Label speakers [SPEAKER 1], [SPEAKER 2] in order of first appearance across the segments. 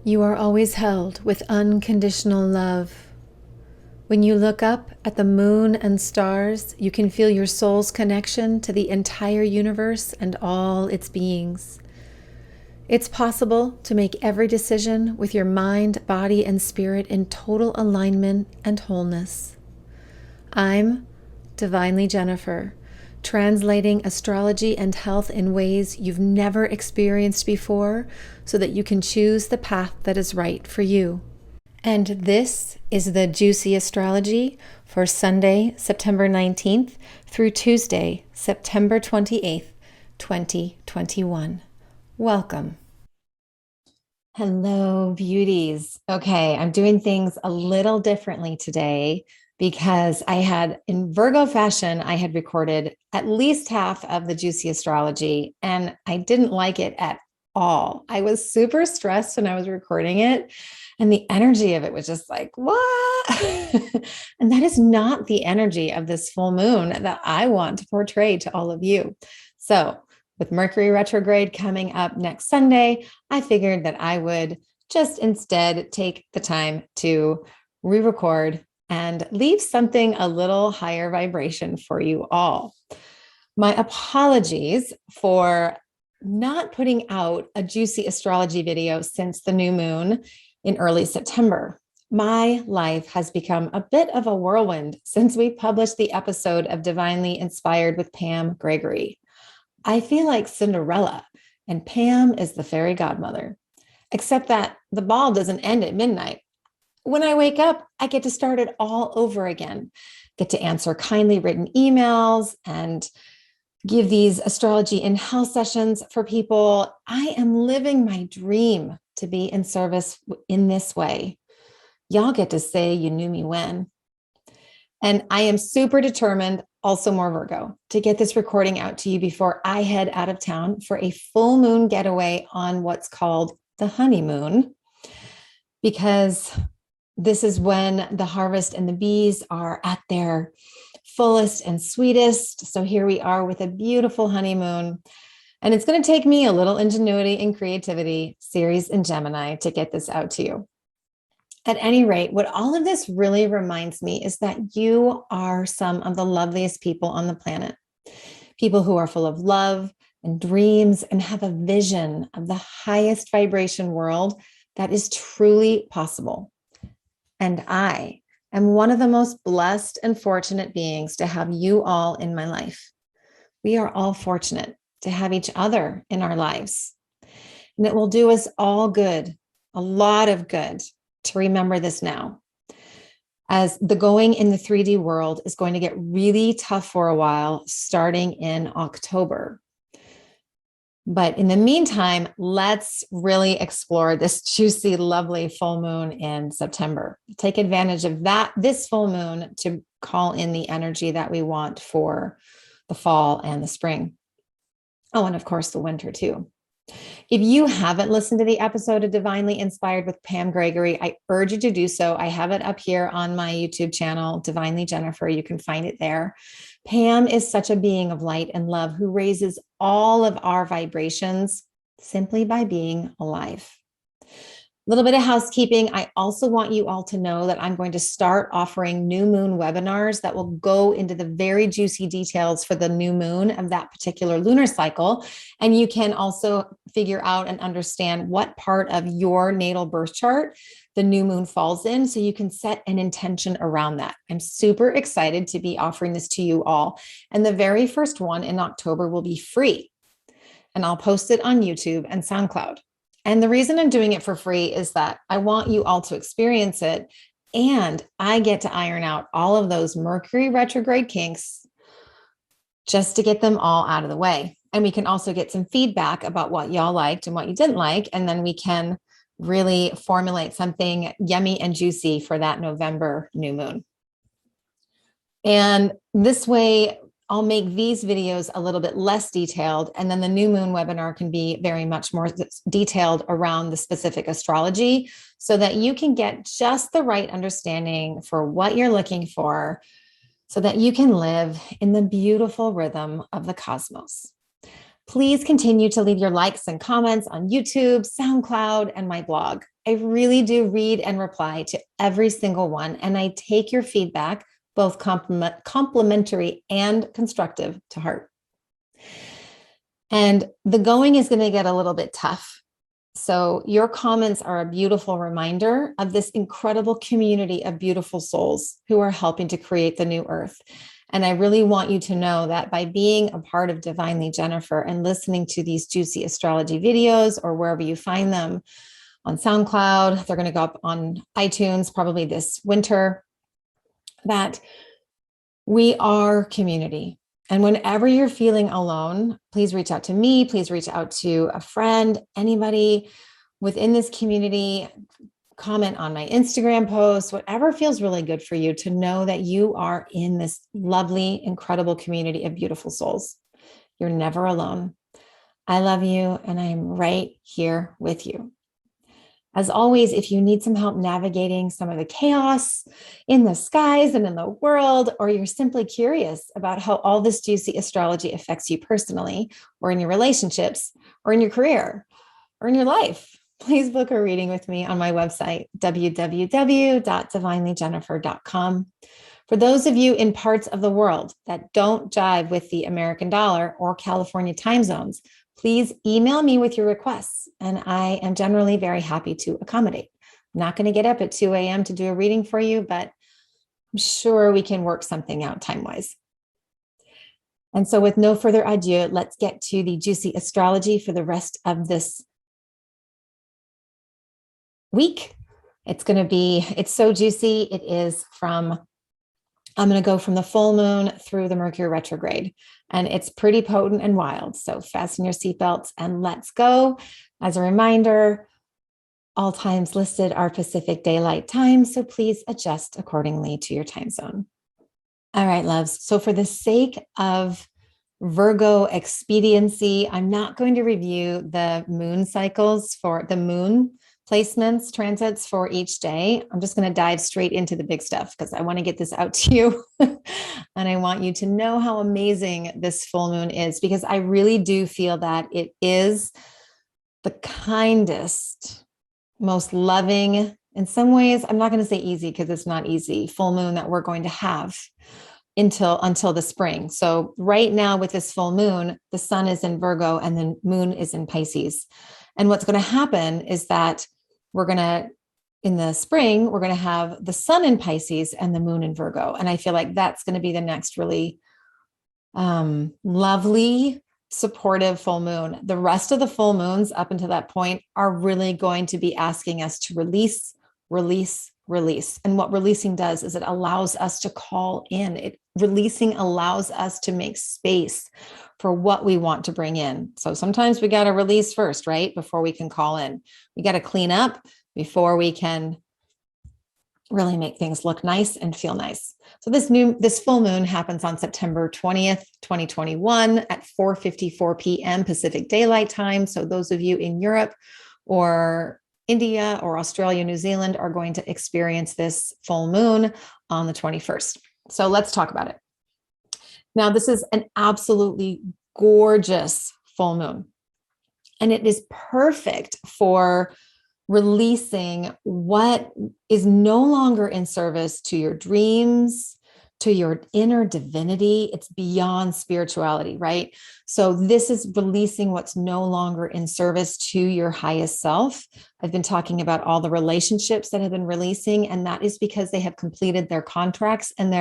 [SPEAKER 1] You are always held with unconditional love. When you look up at the moon and stars, you can feel your soul's connection to the entire universe and all its beings. It's possible to make every decision with your mind, body, and spirit in total alignment and wholeness. I'm Divinely Jennifer, translating astrology and health in ways you've never experienced before so that you can choose the path that is right for you. And this is the Juicy Astrology for Sunday, September 19th through Tuesday, September 28th, 2021. Welcome. Hello, beauties. Okay, I'm doing things a little differently today because in Virgo fashion, I had recorded at least half of the Juicy Astrology and I didn't like it at all. I was super stressed when I was recording it. And the energy of it was just like, what? And that is not the energy of this full moon that I want to portray to all of you. So with Mercury Retrograde coming up next Sunday, I figured that I would just instead take the time to re-record and leave something a little higher vibration for you all. My apologies for not putting out a Juicy Astrology video since the new moon in early September. My life has become a bit of a whirlwind since we published the episode of Divinely Inspired with Pam Gregory. I feel like Cinderella, and Pam is the fairy godmother, except that the ball doesn't end at midnight. When I wake up, I get to start it all over again, get to answer kindly written emails and give these astrology in health sessions for people. I am living my dream to be in service in this way. Y'all get to say you knew me when. And I am super determined, also more Virgo, to get this recording out to you before I head out of town for a full moon getaway on what's called the honeymoon, because this is when the harvest and the bees are at their fullest and sweetest. So here we are with a beautiful honeymoon. And it's going to take me a little ingenuity and creativity, Ceres and Gemini, to get this out to you. At any rate, what all of this really reminds me is that you are some of the loveliest people on the planet. People who are full of love and dreams and have a vision of the highest vibration world that is truly possible. And I am one of the most blessed and fortunate beings to have you all in my life. We are all fortunate to have each other in our lives. And it will do us all good, a lot of good, to remember this now. As the going in the 3D world is going to get really tough for a while, starting in October. But in the meantime, let's really explore this juicy, lovely full moon in September. Take advantage of this full moon to call in the energy that we want for the fall and the spring. Oh, and of course, the winter too. If you haven't listened to the episode of Divinely Inspired with Pam Gregory, I urge you to do so. I have it up here on my YouTube channel, Divinely Jennifer. You can find it there. Pam is such a being of light and love who raises all of our vibrations simply by being alive. A little bit of housekeeping. I also want you all to know that I'm going to start offering new moon webinars that will go into the very juicy details for the new moon of that particular lunar cycle. And you can also figure out and understand what part of your natal birth chart the new moon falls in, so you can set an intention around that. I'm super excited to be offering this to you all. And the very first one in October will be free. And I'll post it on YouTube and SoundCloud. And the reason I'm doing it for free is that I want you all to experience it. And I get to iron out all of those Mercury retrograde kinks just to get them all out of the way. And we can also get some feedback about what y'all liked and what you didn't like. And then we can really formulate something yummy and juicy for that November new moon. And this way, I'll make these videos a little bit less detailed, and then the new moon webinar can be very much more detailed around the specific astrology so that you can get just the right understanding for what you're looking for so that you can live in the beautiful rhythm of the cosmos. Please continue to leave your likes and comments on YouTube, SoundCloud, and my blog. I really do read and reply to every single one, and I take your feedback, both complimentary and constructive, to heart. And the going is going to get a little bit tough. So your comments are a beautiful reminder of this incredible community of beautiful souls who are helping to create the new earth. And I really want you to know that by being a part of Divinely Jennifer and listening to these juicy astrology videos or wherever you find them on SoundCloud, they're going to go up on iTunes probably this winter, that we are community. And whenever you're feeling alone, please reach out to me. Please reach out to a friend, anybody within this community. Comment on my Instagram post, whatever feels really good for you, to know that you are in this lovely, incredible community of beautiful souls. You're never alone. I love you, and I am right here with you. As always, if you need some help navigating some of the chaos in the skies and in the world, or you're simply curious about how all this juicy astrology affects you personally, or in your relationships, or in your career, or in your life, please book a reading with me on my website, www.divinelyjennifer.com. For those of you in parts of the world that don't jive with the American dollar or California time zones, please email me with your requests, and I am generally very happy to accommodate. I'm not going to get up at 2 a.m. to do a reading for you, but I'm sure we can work something out time-wise. And so with no further ado, let's get to the juicy astrology for the rest of this week. It's so juicy. I'm going to go from the full moon through the Mercury retrograde, and it's pretty potent and wild. So fasten your seatbelts and let's go. As a reminder, all times listed are Pacific Daylight Time, so please adjust accordingly to your time zone. All right, loves. So for the sake of Virgo expediency, I'm not going to review the moon cycles for the moon placements, transits for each day. I'm just going to dive straight into the big stuff because I want to get this out to you. And I want you to know how amazing this full moon is, because I really do feel that it is the kindest, most loving, in some ways, I'm not going to say easy because it's not easy, full moon that we're going to have until the spring. So right now with this full moon, the sun is in Virgo and the moon is in Pisces. And what's going to happen is that in the spring, we're going to have the sun in Pisces and the moon in Virgo. And I feel like that's going to be the next really lovely, supportive full moon. The rest of the full moons up until that point are really going to be asking us to release, release, release. And what releasing does is it allows us to call in. Releasing allows us to make space for what we want to bring in. So sometimes we got to release first, right? Before we can call in. We got to clean up before we can really make things look nice and feel nice. So this full moon happens on September 20th, 2021 at 4:54 p.m. Pacific Daylight Time. So those of you in Europe or India or Australia, New Zealand are going to experience this full moon on the 21st. So let's talk about it. Now, this is an absolutely gorgeous full moon, and it is perfect for releasing what is no longer in service to your dreams, to your inner divinity. It's beyond spirituality, right? So this is releasing what's no longer in service to your highest self. I've been talking about all the relationships that have been releasing, and that is because they have completed their contracts and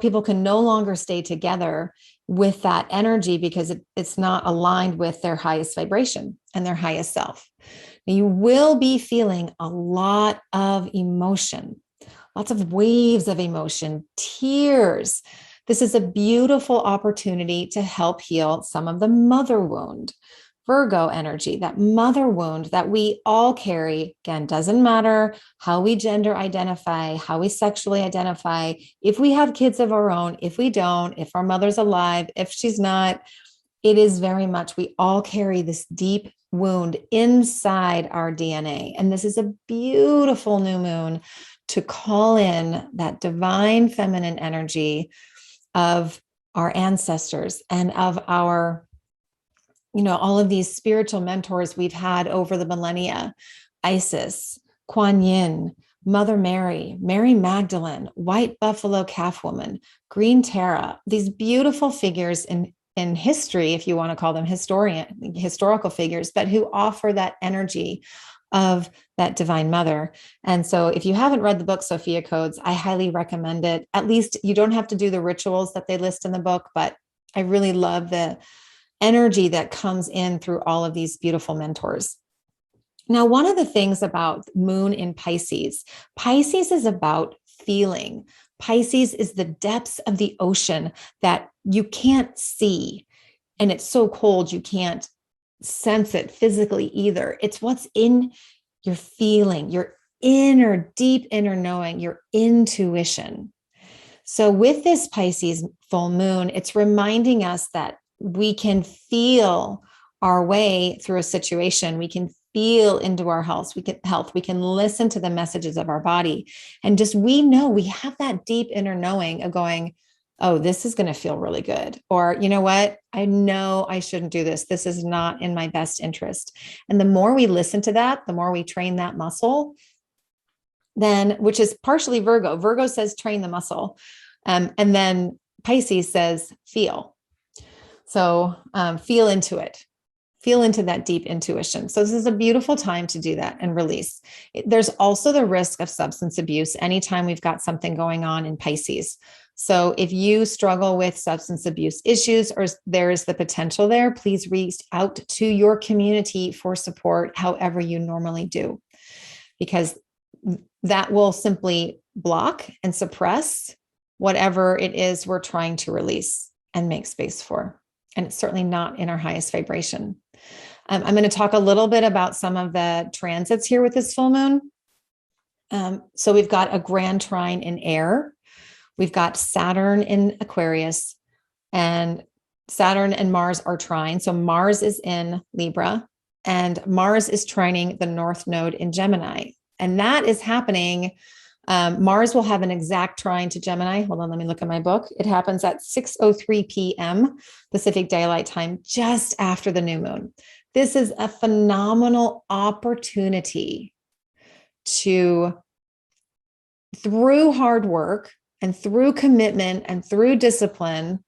[SPEAKER 1] people can no longer stay together with that energy because it's not aligned with their highest vibration and their highest self. You will be feeling a lot of emotion, lots of waves of emotion, tears. This is a beautiful opportunity to help heal some of the mother wound, Virgo energy, that mother wound that we all carry. Again, doesn't matter how we gender identify, how we sexually identify, if we have kids of our own, if we don't, if our mother's alive, if she's not, it is very much, we all carry this deep wound inside our DNA. And this is a beautiful new moon to call in that divine feminine energy of our ancestors and of our all of these spiritual mentors we've had over the millennia: Isis, Kuan Yin, Mother Mary, Mary Magdalene, White Buffalo Calf Woman, Green Tara, these beautiful figures in history, if you want to call them historical figures, but who offer that energy of that divine mother. And so if you haven't read the book, Sophia Codes, I highly recommend it. At least you don't have to do the rituals that they list in the book, but I really love the energy that comes in through all of these beautiful mentors. Now, one of the things about moon in Pisces is about feeling. Pisces is the depths of the ocean that you can't see. And it's so cold, you can't sense it physically either. It's what's in your feeling, your deep inner knowing, your intuition. So with this Pisces full moon, it's reminding us that we can feel our way through a situation. We can feel into our health. We can listen to the messages of our body. And we know we have that deep inner knowing of going, oh, this is going to feel really good. Or, you know what? I know I shouldn't do this. This is not in my best interest. And the more we listen to that, the more we train that muscle, then, which is partially Virgo. Virgo says train the muscle. And then Pisces says feel. So feel into it. Feel into that deep intuition. So this is a beautiful time to do that and release. There's also the risk of substance abuse anytime we've got something going on in Pisces. So if you struggle with substance abuse issues or there is the potential there, please reach out to your community for support, however you normally do, because that will simply block and suppress whatever it is we're trying to release and make space for. And it's certainly not in our highest vibration. I'm going to talk a little bit about some of the transits here with this full moon. So we've got a grand trine in air. We've got Saturn in Aquarius, and Saturn and Mars are trine. So Mars is in Libra, and Mars is trining the North Node in Gemini. And that is happening. Mars will have an exact trine to Gemini. Hold on, let me look at my book. It happens at 6:03 p.m. Pacific Daylight Time, just after the new moon. This is a phenomenal opportunity to, through hard work and through commitment and through discipline,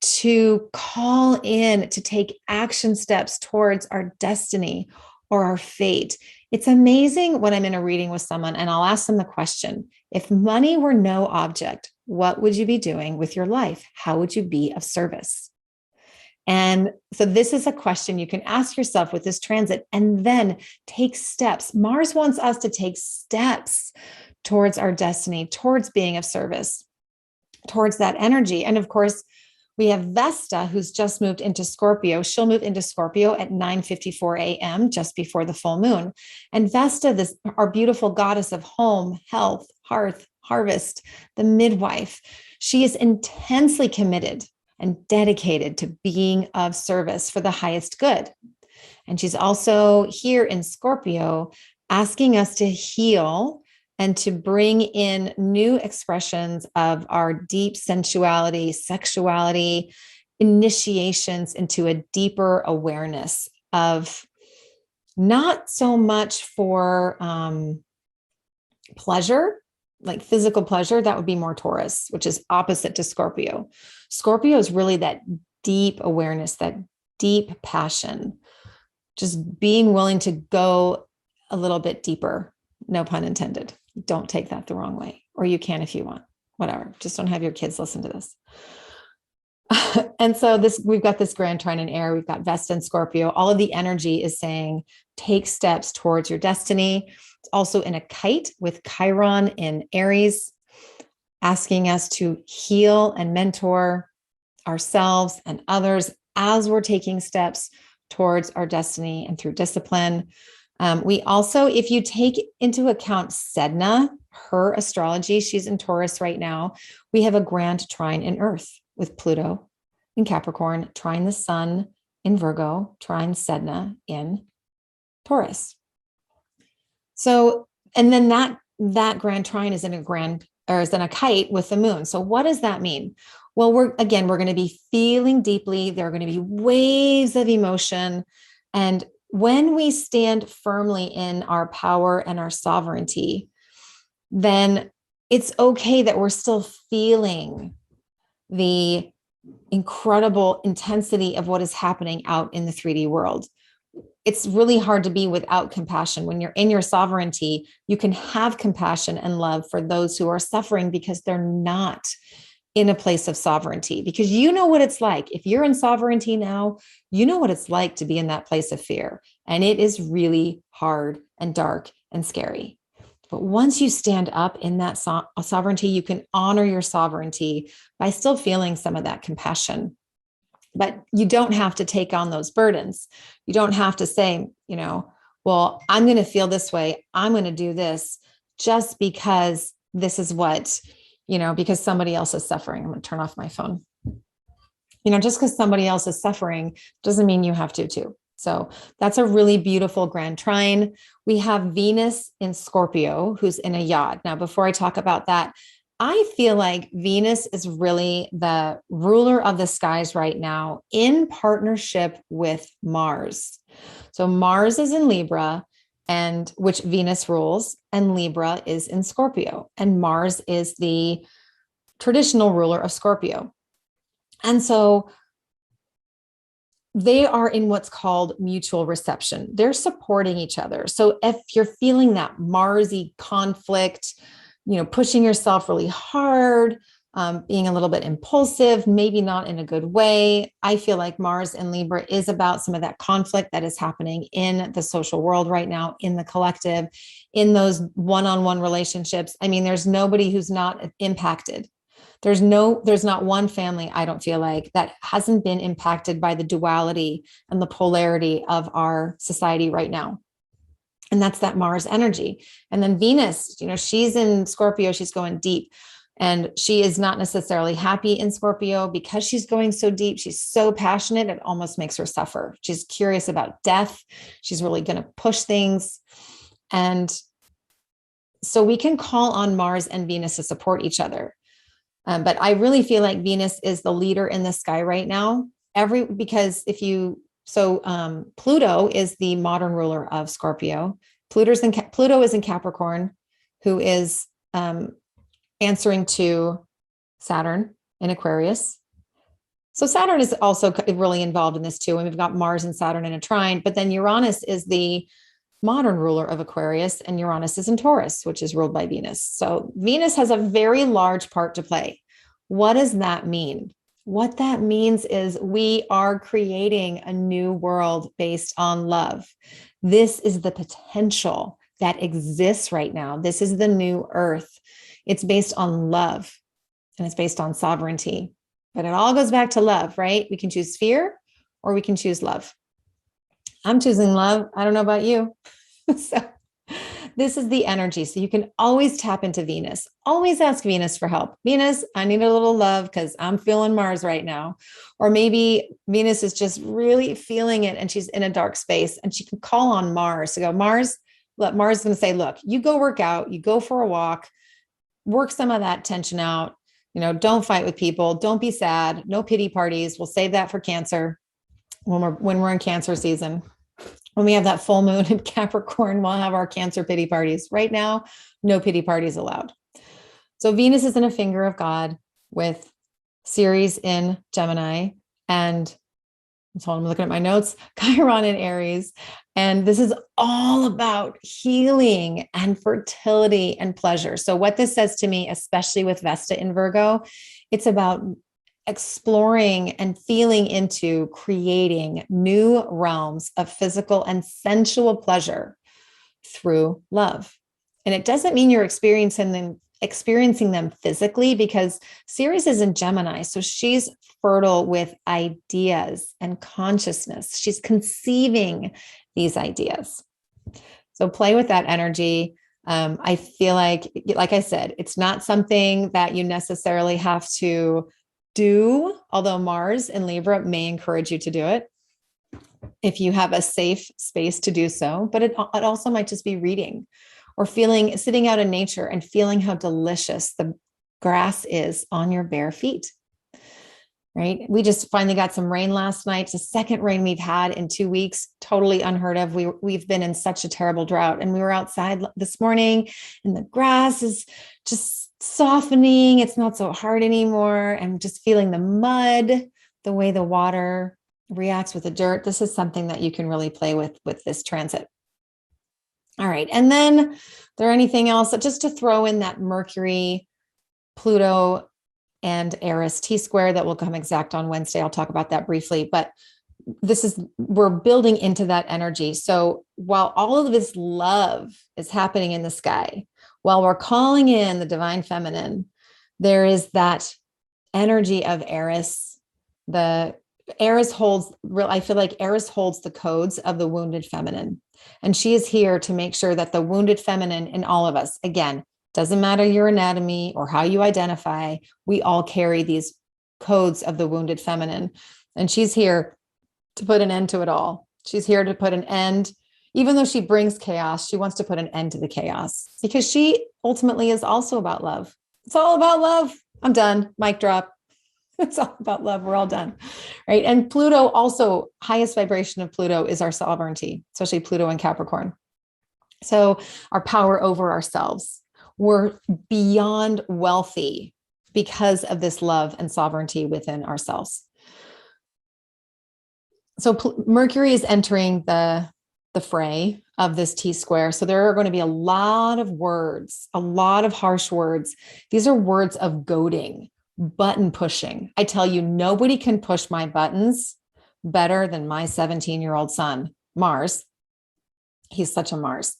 [SPEAKER 1] to call in, to take action steps towards our destiny or our fate. It's amazing when I'm in a reading with someone and I'll ask them the question, if money were no object, what would you be doing with your life? How would you be of service? And so this is a question you can ask yourself with this transit, and then take steps. Mars wants us to take steps towards our destiny, towards being of service, towards that energy. And of course, we have Vesta, who's just moved into Scorpio. She'll move into Scorpio at 9:54 a.m., just before the full moon. And Vesta, our beautiful goddess of home, health, hearth, harvest, the midwife, she is intensely committed and dedicated to being of service for the highest good. And she's also here in Scorpio, asking us to heal and to bring in new expressions of our deep sensuality, sexuality, initiations into a deeper awareness of not so much for pleasure, like physical pleasure. That would be more Taurus, which is opposite to Scorpio. Scorpio is really that deep awareness, that deep passion, just being willing to go a little bit deeper. No pun intended. Don't take that the wrong way, or you can if you want, whatever. Just don't have your kids listen to this. And so we've got this grand trine in air. We've got Vesta and Scorpio. All of the energy is saying, take steps towards your destiny. It's also in a kite with Chiron in Aries, asking us to heal and mentor ourselves and others as we're taking steps towards our destiny and through discipline. We also, if you take into account Sedna, her astrology, she's in Taurus right now, we have a grand trine in Earth with Pluto in Capricorn, trine the sun in Virgo, trine Sedna in Taurus. So, and then that grand trine is in a kite with the moon. So what does that mean? Well, we're going to be feeling deeply. There are going to be waves of emotion. And when we stand firmly in our power and our sovereignty, then it's okay that we're still feeling the incredible intensity of what is happening out in the 3D world. It's really hard to be without compassion. When you're in your sovereignty, you can have compassion and love for those who are suffering because they're not in a place of sovereignty. Because you know what it's like. If you're in sovereignty now, you know what it's like to be in that place of fear. And it is really hard and dark and scary. But once you stand up in that sovereignty, you can honor your sovereignty by still feeling some of that compassion. But you don't have to take on those burdens. You don't have to say, well, I'm going to feel this way. I'm going to do this just because this is what, because somebody else is suffering. I'm going to turn off my phone. Just because somebody else is suffering doesn't mean you have to too. So that's a really beautiful grand trine. We have Venus in Scorpio, who's in a yod. Now, before I talk about that, I feel like Venus is really the ruler of the skies right now in partnership with Mars. So Mars is in Libra, and which Venus rules, and Libra is in Scorpio, and Mars is the traditional ruler of Scorpio. And so they are in what's called mutual reception. They're supporting each other. So if you're feeling that Marsy conflict, pushing yourself really hard, being a little bit impulsive, maybe not in a good way, I feel like Mars in Libra is about some of that conflict that is happening in the social world right now, in the collective, in those one-on-one relationships. I mean, there's nobody who's not impacted. There's not one family, I don't feel like, that hasn't been impacted by the duality and the polarity of our society right now. And that's that Mars energy. And then Venus, she's in Scorpio, she's going deep. And she is not necessarily happy in Scorpio because she's going so deep. She's so passionate, it almost makes her suffer. She's curious about death. She's really going to push things. And so we can call on Mars and Venus to support each other. But I really feel like Venus is the leader in the sky right now. Because Pluto is the modern ruler of Scorpio. Pluto is in Capricorn, who is answering to Saturn in Aquarius. So Saturn is also really involved in this too. And we've got Mars and Saturn in a trine, but then Uranus is the modern ruler of Aquarius, and Uranus is in Taurus, which is ruled by Venus. So Venus has a very large part to play. What does that mean? What that means is we are creating a new world based on love. This is the potential that exists right now. This is the new earth. It's based on love, and it's based on sovereignty. But it all goes back to love, right? We can choose fear or we can choose love. I'm choosing love. I don't know about you. So this is the energy. So you can always tap into Venus. Always ask Venus for help. Venus, I need a little love because I'm feeling Mars right now. Or maybe Venus is just really feeling it and she's in a dark space, and she can call on Mars to go, Mars is going to say, look, you go work out, you go for a walk, work some of that tension out. Don't fight with people. Don't be sad. No pity parties. We'll save that for Cancer when we're in Cancer season. When we have that full moon in Capricorn, we'll have our Cancer pity parties. Right now, no pity parties allowed. So Venus is in a finger of God with Ceres in Gemini, and I'm looking at my notes, Chiron in Aries. And this is all about healing and fertility and pleasure. So what this says to me, especially with Vesta in Virgo, it's about exploring and feeling into creating new realms of physical and sensual pleasure through love. And it doesn't mean you're experiencing them physically, because Ceres is in Gemini. So she's fertile with ideas and consciousness. She's conceiving these ideas. So play with that energy. I feel like I said, it's not something that you necessarily have to do, although Mars in Libra may encourage you to do it if you have a safe space to do so. But it also might just be reading or sitting out in nature and feeling how delicious the grass is on your bare feet. right? We just finally got some rain last night. It's the second rain we've had in 2 weeks, totally unheard of. We've been in such a terrible drought, and we were outside this morning and the grass is just softening. It's not so hard anymore. I'm just feeling the mud, the way the water reacts with the dirt. This is something that you can really play with this transit. All right. And then there anything else just to throw in that Mercury, Pluto, and Eris T-square that will come exact on Wednesday. I'll talk about that briefly, but we're building into that energy. So while all of this love is happening in the sky, while we're calling in the divine feminine, there is that energy of Eris. I feel like Eris holds the codes of the wounded feminine. And she is here to make sure that the wounded feminine in all of us, again, doesn't matter your anatomy or how you identify, we all carry these codes of the wounded feminine. And she's here to put an end to it all. She's here to put an end. Even though she brings chaos, she wants to put an end to the chaos because she ultimately is also about love. It's all about love. I'm done. Mic drop. It's all about love. We're all done. Right. And Pluto also, highest vibration of Pluto is our sovereignty, especially Pluto and Capricorn. So our power over ourselves. We're beyond wealthy because of this love and sovereignty within ourselves. So Mercury is entering the fray of this T-square. So there are going to be a lot of words, a lot of harsh words. These are words of goading, button pushing. I tell you, nobody can push my buttons better than my 17-year-old son, Mars. He's such a Mars.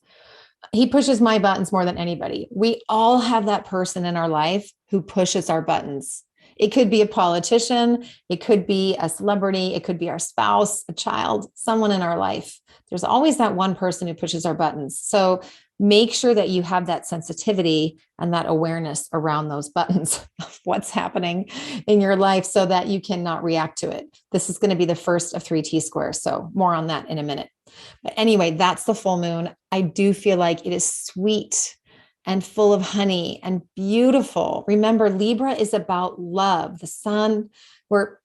[SPEAKER 1] He pushes my buttons more than anybody. We all have that person in our life who pushes our buttons. It could be a politician. It could be a celebrity. It could be our spouse, a child, someone in our life. There's always that one person who pushes our buttons. So make sure that you have that sensitivity and that awareness around those buttons of what's happening in your life so that you cannot react to it. This is going to be the first of 3 T-squares. So more on that in a minute. But anyway, that's the full moon. I do feel like it is sweet and full of honey and beautiful. Remember, Libra is about love. The sun, we're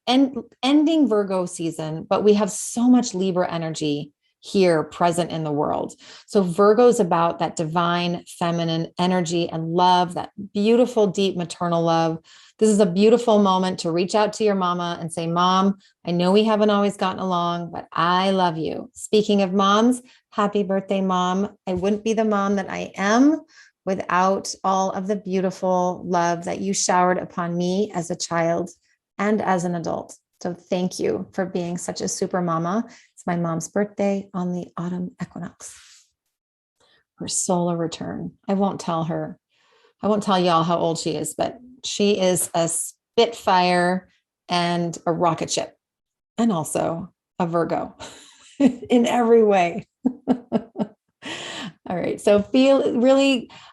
[SPEAKER 1] ending Virgo season, but we have so much Libra energy here present in the world. So Virgo is about that divine feminine energy and love, that beautiful, deep maternal love. This is a beautiful moment to reach out to your mama and say, Mom, I know we haven't always gotten along, but I love you. Speaking of moms, happy birthday, Mom. I wouldn't be the mom that I am without all of the beautiful love that you showered upon me as a child and as an adult. So thank you for being such a super mama. It's my mom's birthday on the autumn equinox. Her solar return. I won't tell y'all how old she is, but she is a Spitfire and a rocket ship, and also a Virgo in every way. All right. So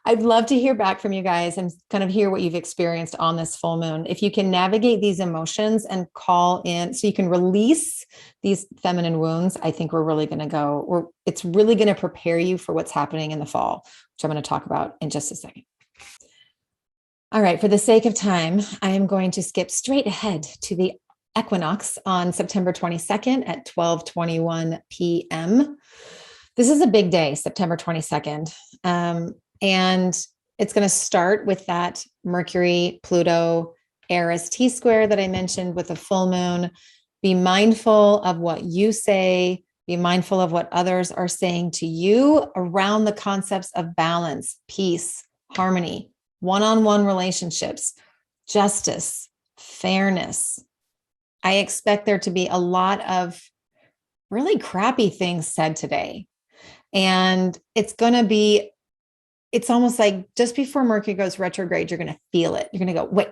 [SPEAKER 1] I'd love to hear back from you guys and kind of hear what you've experienced on this full moon. If you can navigate these emotions and call in so you can release these feminine wounds, I think we're really going to go, it's really going to prepare you for what's happening in the fall, which I'm going to talk about in just a second. All right. For the sake of time, I am going to skip straight ahead to the equinox on September 22nd at 12:21 p.m. This is a big day, September 22nd. And it's going to start with that Mercury, Pluto, Eris T-square that I mentioned with the full moon. Be mindful of what you say. Be mindful of what others are saying to you around the concepts of balance, peace, harmony, one-on-one relationships, justice, fairness. I expect there to be a lot of really crappy things said today. And it's almost like just before Mercury goes retrograde, you're going to feel it. You're going to go, wait,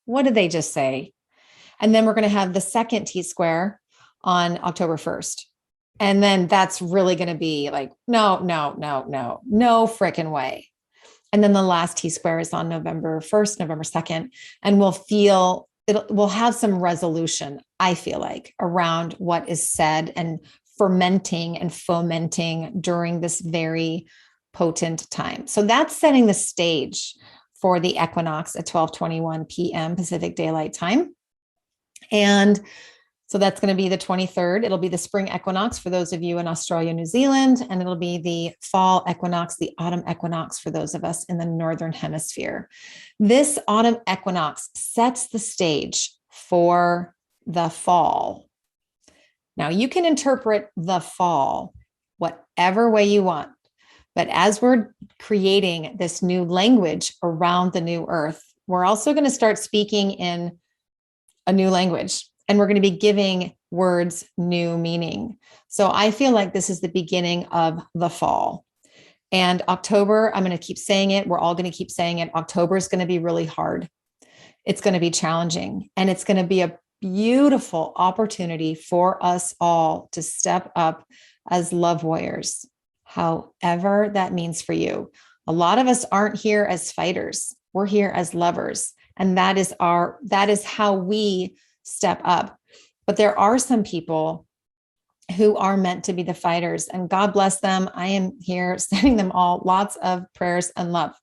[SPEAKER 1] what did they just say? And then we're going to have the second T-square on October 1st. And then that's really going to be like, no frickin' way. And then the last T-square is on November 1st, November 2nd. And we'll have some resolution, I feel like, around what is said and fermenting and fomenting during this very potent time. So that's setting the stage for the equinox at 12:21 p.m. Pacific Daylight Time. And so that's going to be the 23rd. It'll be the spring equinox for those of you in Australia, New Zealand, and it'll be the fall equinox, the autumn equinox for those of us in the Northern Hemisphere. This autumn equinox sets the stage for the fall. Now, you can interpret the fall whatever way you want, but as we're creating this new language around the new earth, we're also going to start speaking in a new language. And we're going to be giving words new meaning. So I feel like this is the beginning of the fall. And October, I'm going to keep saying it. We're all going to keep saying it. October is going to be really hard. It's going to be challenging. And it's going to be a beautiful opportunity for us all to step up as love warriors, however that means for you. A lot of us aren't here as fighters. We're here as lovers. And that is how we step up. But there are some people who are meant to be the fighters, and God bless them. I am here sending them all lots of prayers and love.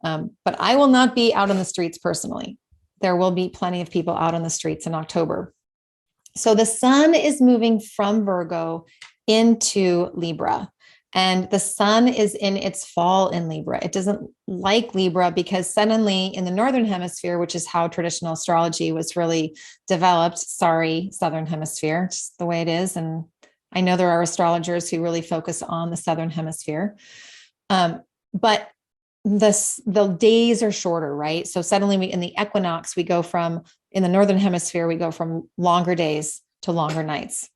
[SPEAKER 1] But I will not be out on the streets personally. There will be plenty of people out on the streets in October. So the sun is moving from Virgo into Libra. And the sun is in its fall in Libra. It doesn't like Libra because suddenly in the Northern Hemisphere, which is how traditional astrology was really developed, sorry, Southern Hemisphere, just the way it is. And I know there are astrologers who really focus on the Southern Hemisphere. But the days are shorter, right? So suddenly in the equinox, in the Northern Hemisphere, we go from longer days to longer nights.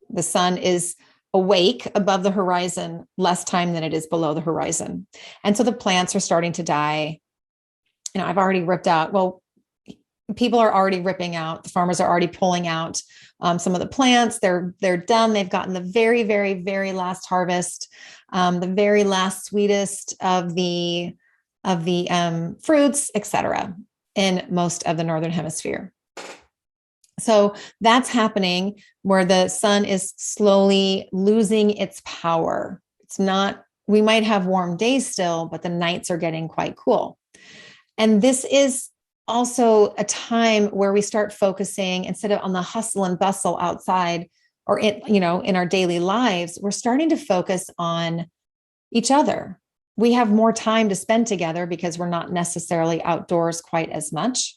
[SPEAKER 1] The sun is awake above the horizon less time than it is below the horizon. And so the plants are starting to die. I've already ripped out, people are already ripping out, the farmers are already pulling out some of the plants. They're done. They've gotten the very, very, very last harvest, the very last sweetest of the fruits, etc., in most of the Northern Hemisphere. So that's happening where the sun is slowly losing its power. We might have warm days still, but the nights are getting quite cool. And this is also a time where we start focusing, instead of on the hustle and bustle outside or in our daily lives, we're starting to focus on each other. We have more time to spend together because we're not necessarily outdoors quite as much.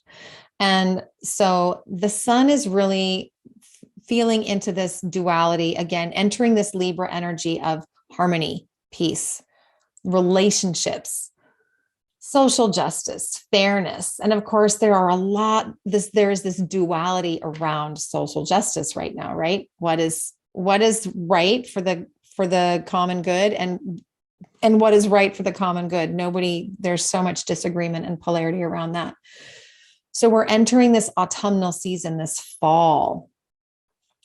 [SPEAKER 1] And so the sun is really feeling into this duality again, entering this Libra energy of harmony, peace, relationships, social justice, fairness. And of course, there is this duality around social justice right now, right? What is right for the common good and what is right for the common good? There's so much disagreement and polarity around that. So we're entering this autumnal season, this fall,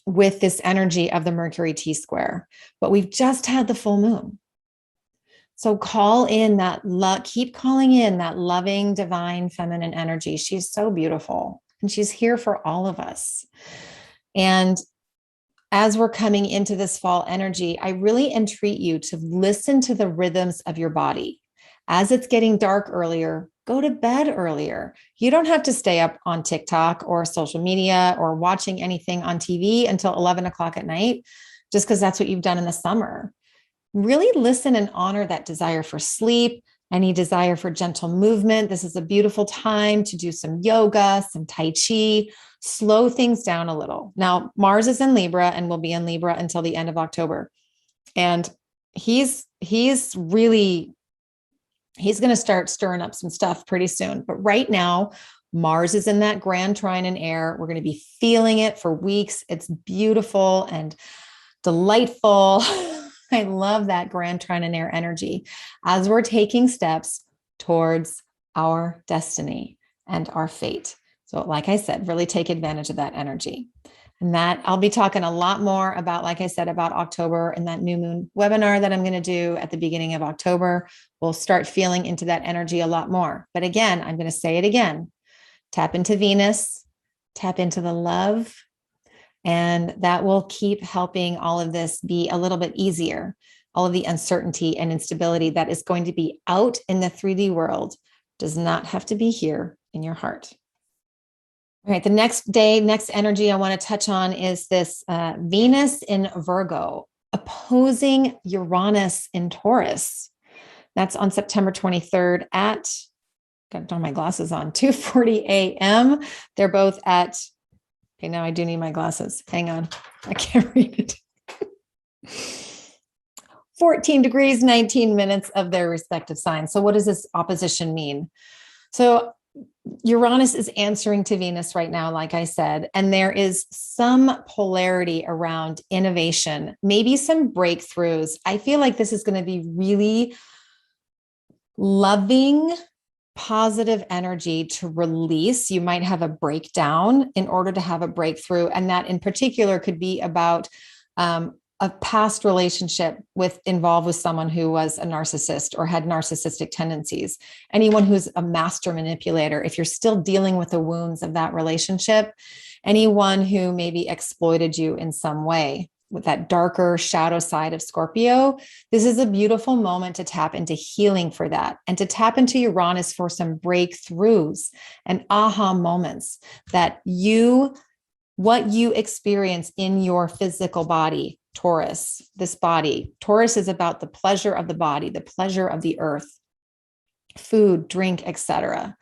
[SPEAKER 1] with this energy of the Mercury T-square, but we've just had the full moon. So call in keep calling in that loving, divine, feminine energy. She's so beautiful and she's here for all of us. And as we're coming into this fall energy, I really entreat you to listen to the rhythms of your body. As it's getting dark earlier, go to bed earlier. You don't have to stay up on TikTok or social media or watching anything on TV until 11 o'clock at night, just because that's what you've done in the summer. Really listen and honor that desire for sleep, any desire for gentle movement. This is a beautiful time to do some yoga, some Tai Chi, slow things down a little. Now, Mars is in Libra and will be in Libra until the end of October. And he's going to start stirring up some stuff pretty soon. But right now, Mars is in that grand trine in air. We're going to be feeling it for weeks. It's beautiful and delightful. I love that grand trine in air energy as we're taking steps towards our destiny and our fate. So like I said, really take advantage of that energy. And that I'll be talking a lot more about, like I said, about October and that new moon webinar that I'm going to do at the beginning of October. We'll start feeling into that energy a lot more. But again, I'm going to say it again, tap into Venus, tap into the love, and that will keep helping all of this be a little bit easier. All of the uncertainty and instability that is going to be out in the 3D world Does not have to be here in your heart. All right, the next day, next energy I want to touch on is this Venus in Virgo opposing Uranus in Taurus. That's on September 23rd at, got to turn my glasses on, 2:40 a.m. They're both at, okay, now I do need my glasses. Hang on, I can't read it. 14 degrees, 19 minutes of their respective signs. So what does this opposition mean? So Uranus is answering to Venus right now, like I said, and there is some polarity around innovation, maybe some breakthroughs. I feel like this is going to be really loving, positive energy to release. You might have a breakdown in order to have a breakthrough. And that in particular could be about a past relationship involved with someone who was a narcissist or had narcissistic tendencies. Anyone who's a master manipulator, if you're still dealing with the wounds of that relationship, anyone who maybe exploited you in some way with that darker shadow side of Scorpio, this is a beautiful moment to tap into healing for that and to tap into Uranus for some breakthroughs and aha moments that what you experience in your physical body. Taurus, this body. Taurus is about the pleasure of the body, the pleasure of the earth, food, drink, etc.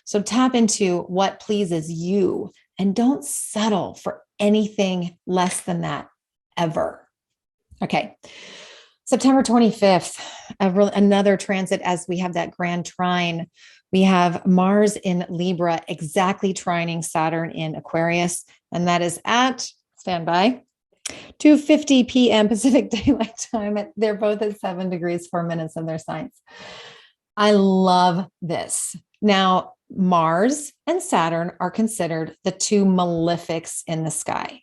[SPEAKER 1] So tap into what pleases you and don't settle for anything less than that ever. Okay. September 25th, another transit as we have that grand trine. We have Mars in Libra exactly trining Saturn in Aquarius, and that is at, standby, 2:50 p.m. Pacific Daylight Time. They're both at 7 degrees, 4 minutes of their signs. I love this. Now, Mars and Saturn are considered the two malefics in the sky.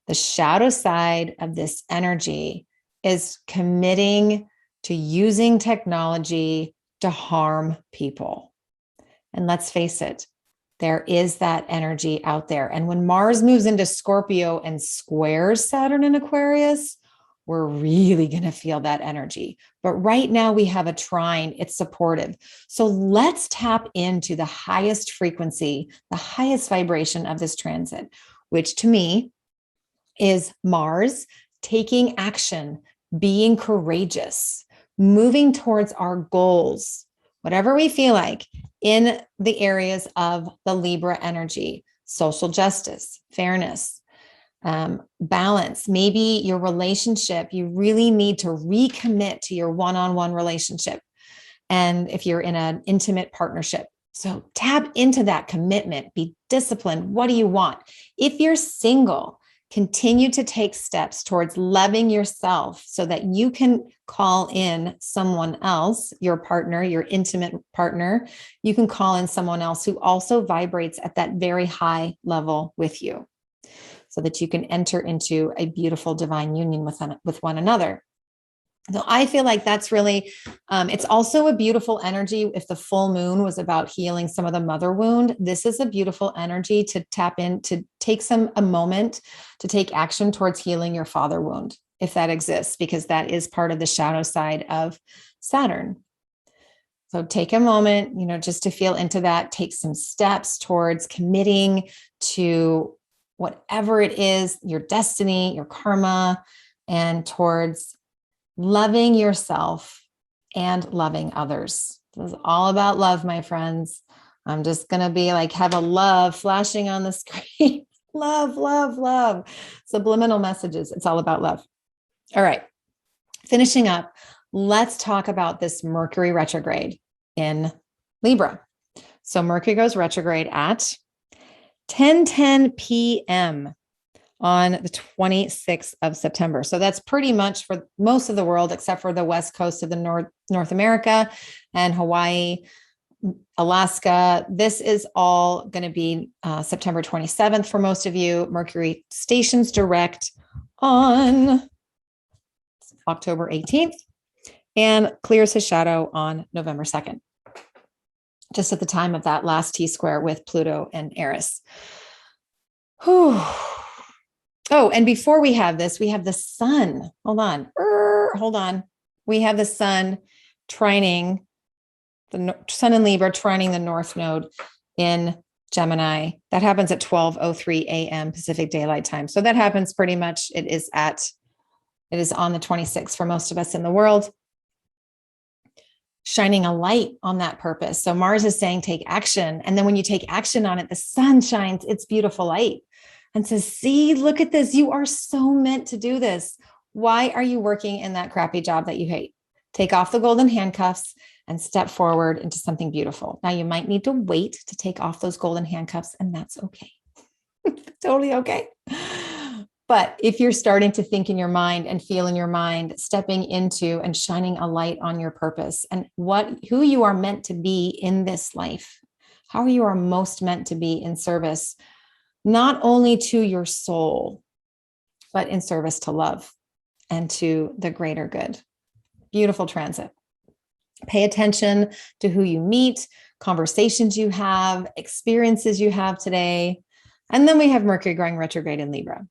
[SPEAKER 1] The shadow side of this energy is committing to using technology to harm people. And let's face it, there is that energy out there. And when Mars moves into Scorpio and squares Saturn in Aquarius, we're really going to feel that energy. But right now we have a trine, it's supportive. So let's tap into the highest frequency, the highest vibration of this transit, which to me is Mars taking action, being courageous, moving towards our goals, whatever we feel like, in the areas of the Libra energy, social justice, fairness, balance. Maybe your relationship, you really need to recommit to your one-on-one relationship. And if you're in an intimate partnership, so tap into that commitment, be disciplined. What do you want? If you're single, continue to take steps towards loving yourself so that you can call in someone else, your partner, your intimate partner. You can call in someone else who also vibrates at that very high level with you so that you can enter into a beautiful divine union with one another. So I feel like that's really, it's also a beautiful energy. If the full moon was about healing some of the mother wound, this is a beautiful energy to tap in, to take a moment to take action towards healing your father wound, if that exists, because that is part of the shadow side of Saturn. So take a moment, just to feel into that, take some steps towards committing to whatever it is, your destiny, your karma, and towards loving yourself and loving others. This is all about love, my friends. I'm just going to be like, have a love flashing on the screen. Love, love, love. Subliminal messages. It's all about love. All right. Finishing up, let's talk about this Mercury retrograde in Libra. So Mercury goes retrograde at 10:10 p.m. on the 26th of September. So that's pretty much for most of the world, except for the west coast of the North America and Hawaii, Alaska. This is all going to be September 27th for most of you. Mercury stations direct on October 18th and clears his shadow on November 2nd, just at the time of that last T-square with Pluto and Eris. Whew. Oh, and before we have this, we have the sun. Hold on. We have the sun trining the sun in Libra trining the North Node in Gemini. That happens at 12:03 a.m. Pacific Daylight Time. So that happens pretty much, it is on the 26th for most of us in the world, shining a light on that purpose. So Mars is saying, take action. And then when you take action on it, the sun shines its beautiful light and says, see, look at this. You are so meant to do this. Why are you working in that crappy job that you hate? Take off the golden handcuffs and step forward into something beautiful. Now, you might need to wait to take off those golden handcuffs, and that's okay. Totally okay. But if you're starting to think in your mind and feel in your mind, stepping into and shining a light on your purpose and who you are meant to be in this life, how you are most meant to be in service, not only to your soul, but in service to love and to the greater good. Beautiful transit. Pay attention to who you meet, conversations you have, experiences you have today. And then we have Mercury going retrograde in Libra.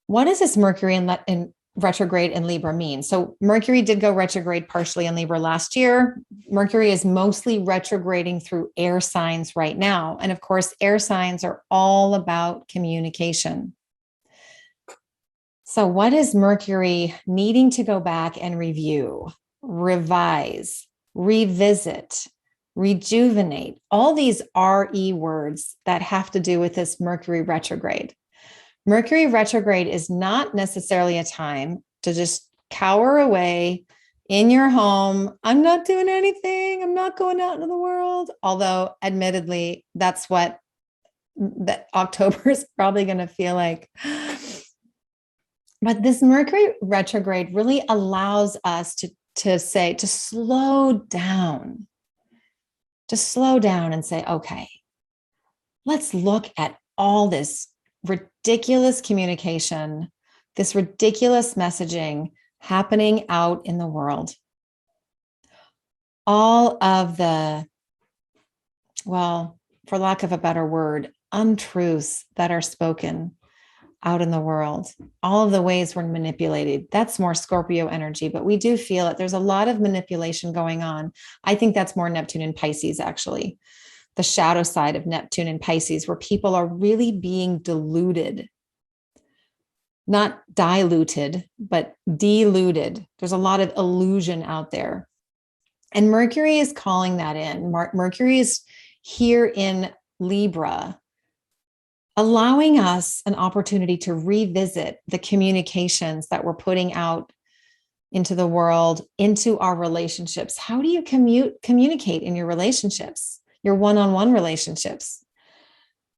[SPEAKER 1] What does this Mercury in retrograde in Libra mean? So Mercury did go retrograde partially in Libra last year. Mercury is mostly retrograding through air signs right now. And of course, air signs are all about communication. So what is Mercury needing to go back and review, revise, revisit, rejuvenate? All these RE words that have to do with this Mercury retrograde. Mercury retrograde is not necessarily a time to just cower away in your home. I'm not doing anything. I'm not going out into the world. Although, admittedly, that's what that October is probably going to feel like. But this Mercury retrograde really allows us to slow down, and say, okay, let's look at all this ridiculous communication, this ridiculous messaging happening out in the world. All of the, well, for lack of a better word, untruths that are spoken out in the world, all of the ways we're manipulated. That's more Scorpio energy, but we do feel it. There's a lot of manipulation going on. I think that's more Neptune and Pisces, actually. The shadow side of Neptune and Pisces, where people are really being deluded, not diluted, but deluded. There's a lot of illusion out there. And Mercury is calling that in. Mercury is here in Libra, allowing us an opportunity to revisit the communications that we're putting out into the world, into our relationships. How do you communicate in your relationships? Your one-on-one relationships.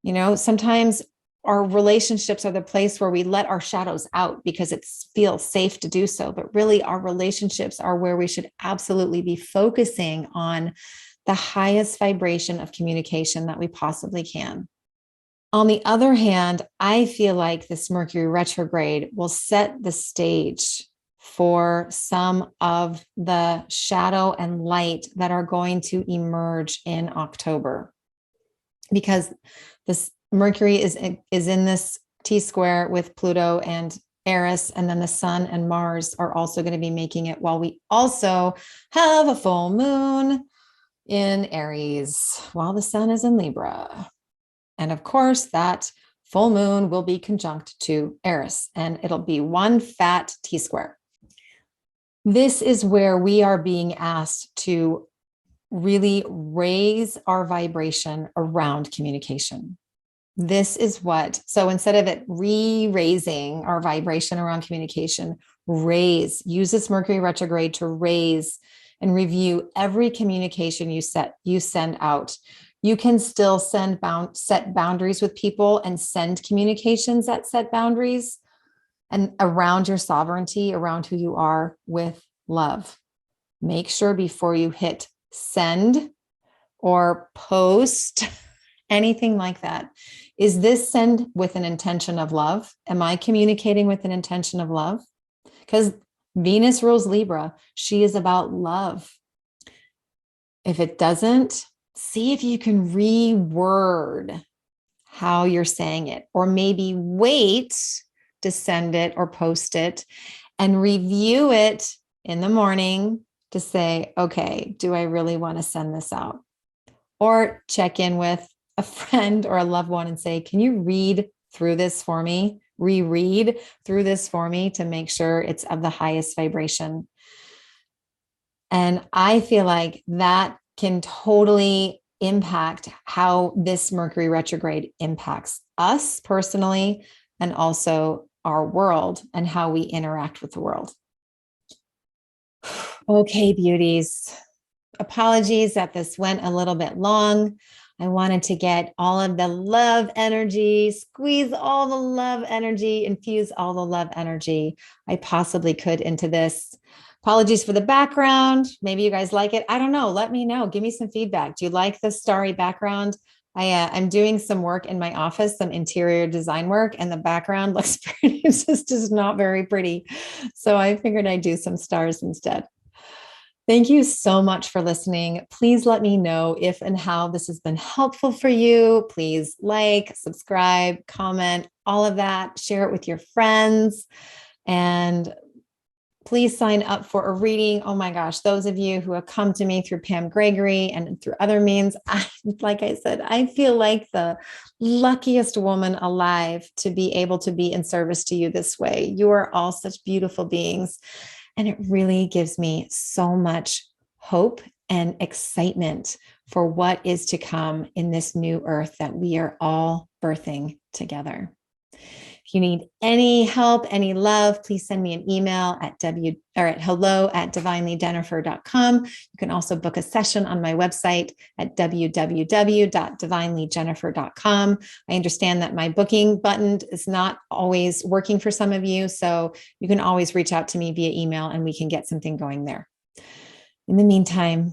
[SPEAKER 1] You know, sometimes our relationships are the place where we let our shadows out because it feels safe to do so. But really, our relationships are where we should absolutely be focusing on the highest vibration of communication that we possibly can. On the other hand, I feel like this Mercury retrograde will set the stage for some of the shadow and light that are going to emerge in October, because this Mercury is in this T-square with Pluto and Eris, and then the sun and Mars are also going to be making it, while we also have a full moon in Aries while the sun is in Libra. And of course, that full moon will be conjunct to Eris, and it'll be one fat T-square. This is where we are being asked to really raise our vibration around communication. This is so instead of it raising our vibration around communication, use this Mercury retrograde to raise and review every communication you send out. You can still set boundaries with people and send communications that set boundaries and around your sovereignty, around who you are, with love. Make sure before you hit send or post anything like that, is this send with an intention of love? Am I communicating with an intention of love? Because Venus rules Libra. She is about love. If it doesn't, see if you can reword how you're saying it, or maybe wait to send it or post it and review it in the morning to say, okay, do I really want to send this out? Or check in with a friend or a loved one and say, can you read through this for me? Reread through this for me to make sure it's of the highest vibration. And I feel like that can totally impact how this Mercury retrograde impacts us personally and also our world and how we interact with the world. Okay, beauties. Apologies that this went a little bit long. I wanted to get all of the love energy, squeeze all the love energy, infuse all the love energy I possibly could into this. Apologies for the background. Maybe you guys like it. I don't know. Let me know. Give me some feedback. Do you like the starry background? I'm doing some work in my office, some interior design work, and the background looks pretty, it's just not very pretty. So I figured I'd do some stars instead. Thank you so much for listening. Please let me know if and how this has been helpful for you. Please like, subscribe, comment, all of that. Share it with your friends. And please sign up for a reading. Oh my gosh, those of you who have come to me through Pam Gregory and through other means, like I said, I feel like the luckiest woman alive to be able to be in service to you this way. You are all such beautiful beings. And it really gives me so much hope and excitement for what is to come in this new earth that we are all birthing together. If you need any help, any love, please send me an email at hello@divinelyjennifer.com. You can also book a session on my website at www.divinelyjennifer.com. I understand that my booking button is not always working for some of you, so you can always reach out to me via email and we can get something going there. In the meantime,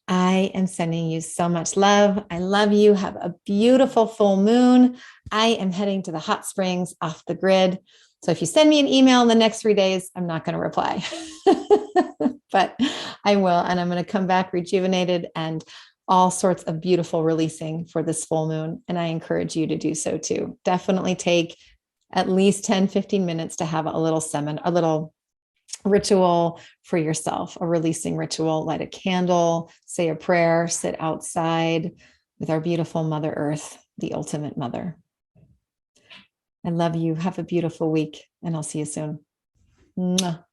[SPEAKER 1] I am sending you so much love. I love you. Have a beautiful full moon. I am heading to the hot springs off the grid. So if you send me an email in the next 3 days, I'm not going to reply, but I will. And I'm going to come back rejuvenated and all sorts of beautiful releasing for this full moon. And I encourage you to do so too. Definitely take at least 10, 15 minutes to have a little ritual for yourself, a releasing ritual, light a candle, say a prayer, sit outside with our beautiful Mother Earth, the ultimate mother. I love you. Have a beautiful week, and I'll see you soon. Mwah.